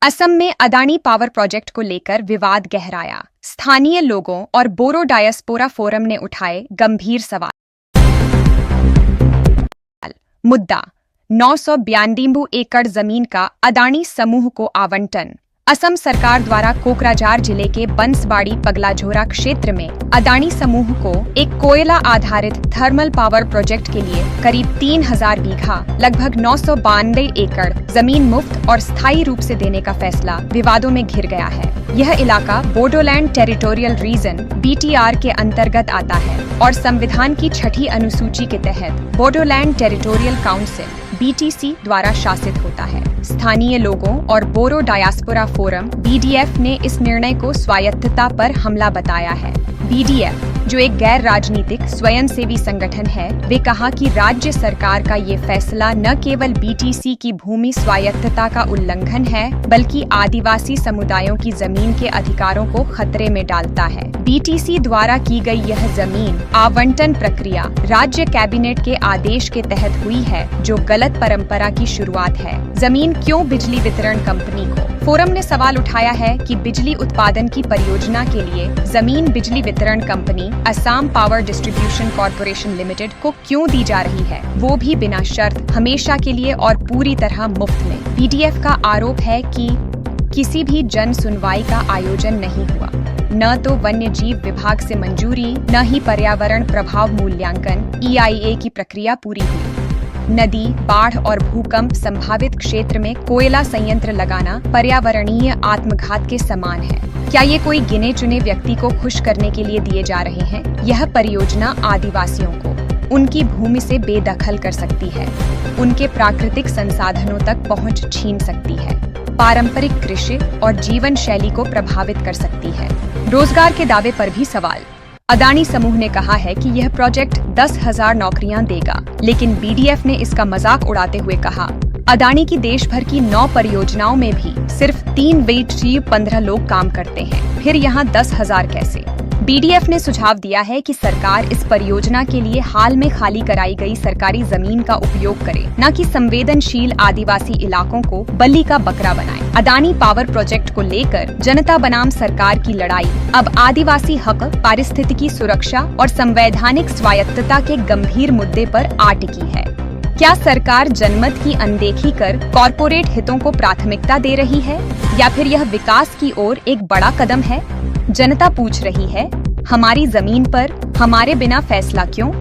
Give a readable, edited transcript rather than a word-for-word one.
असम में Adani power project को लेकर विवाद गहराया। स्थानीय लोगों और बोरो डायस्पोरा फोरम ने उठाए गंभीर सवाल। मुद्दा 992 एकड़ जमीन का अदानी समूह को आवंटन। असम सरकार द्वारा कोकराझार जिले के बंसबाड़ी पगलाझोरा क्षेत्र में अदानी समूह को एक कोयला आधारित थर्मल पावर प्रोजेक्ट के लिए करीब 3000 बीघा लगभग 992 एकड़ जमीन मुफ्त और स्थायी रूप से देने का फैसला विवादों में घिर गया है। यह इलाका बोडोलैंड टेरिटोरियल रीजन (BTR) के अंतर्गत आता है और संविधान की 6ठी अनुसूची के तहत बोडोलैंड टेरिटोरियल काउंसिल (BTC) द्वारा शासित होता है। स्थानीय लोगों और बोरो डायस्पोरा फोरम (BDF) ने इस निर्णय को स्वायत्तता पर हमला बताया है। BDF, जो एक गैर राजनीतिक स्वयंसेवी संगठन है, वे कहा कि राज्य सरकार का ये फैसला न केवल BTC की भूमि स्वायत्तता का उल्लंघन है, बल्कि आदिवासी समुदायों की जमीन के अधिकारों को खतरे में डालता है। BTC द्वारा की गई यह जमीन आवंटन प्रक्रिया राज्य कैबिनेट के आदेश के तहत हुई है, जो गलत परंपरा की शुरुआत है। जमीन क्यों बिजली वितरण कंपनी को? फोरम ने सवाल उठाया है कि बिजली उत्पादन की परियोजना के लिए जमीन बिजली वितरण company Assam power distribution corporation limited को क्यों दी जा रही है, वो भी बिना शर्त, हमेशा के लिए और पूरी तरह मुफ्त में। BDF का आरोप है कि किसी भी जन सुनवाई का आयोजन नहीं हुआ, न तो वन्य जीव विभाग से मंजूरी, न ही पर्यावरण प्रभाव मूल्यांकन EIA की प्रक्रिया पूरी हुई। नदी, बाढ़ और भूकंप संभावित क्षेत्र में कोयला संयंत्र लगाना पर्यावरणीय आत्मघात के समान है। क्या ये कोई गिने चुने व्यक्ति को खुश करने के लिए दिए जा रहे हैं? यह परियोजना आदिवासियों को उनकी भूमि से बेदखल कर सकती है, उनके प्राकृतिक संसाधनों तक पहुंच छीन सकती है, पारंपरिक कृषि और जीवन शैली को प्रभावित कर सकती है। रोजगार के दावे पर भी सवाल। अदानी समूह ने कहा है कि यह प्रोजेक्ट 10,000 नौकरियां देगा, लेकिन BDF ने इसका मजाक उड़ाते हुए कहा, अदानी की देश भर की 9 परियोजनाओं में भी सिर्फ 3-15 लोग काम करते हैं, फिर यहाँ 10,000 कैसे? BDF ने सुझाव दिया है कि सरकार इस परियोजना के लिए हाल में खाली कराई गई सरकारी जमीन का उपयोग करे, न कि संवेदनशील आदिवासी इलाकों को बलि का बकरा बनाए। अदानी पावर प्रोजेक्ट को लेकर जनता बनाम सरकार की लड़ाई अब आदिवासी हक, पारिस्थितिकी सुरक्षा और संवैधानिक स्वायत्तता के गंभीर मुद्दे पर आ टिकी है। क्या सरकार जनमत की अनदेखी कर कॉरपोरेट हितों को प्राथमिकता दे रही है, या फिर यह विकास की ओर एक बड़ा कदम है? जनता पूछ रही है, हमारी जमीन पर हमारे बिना फैसला क्यों?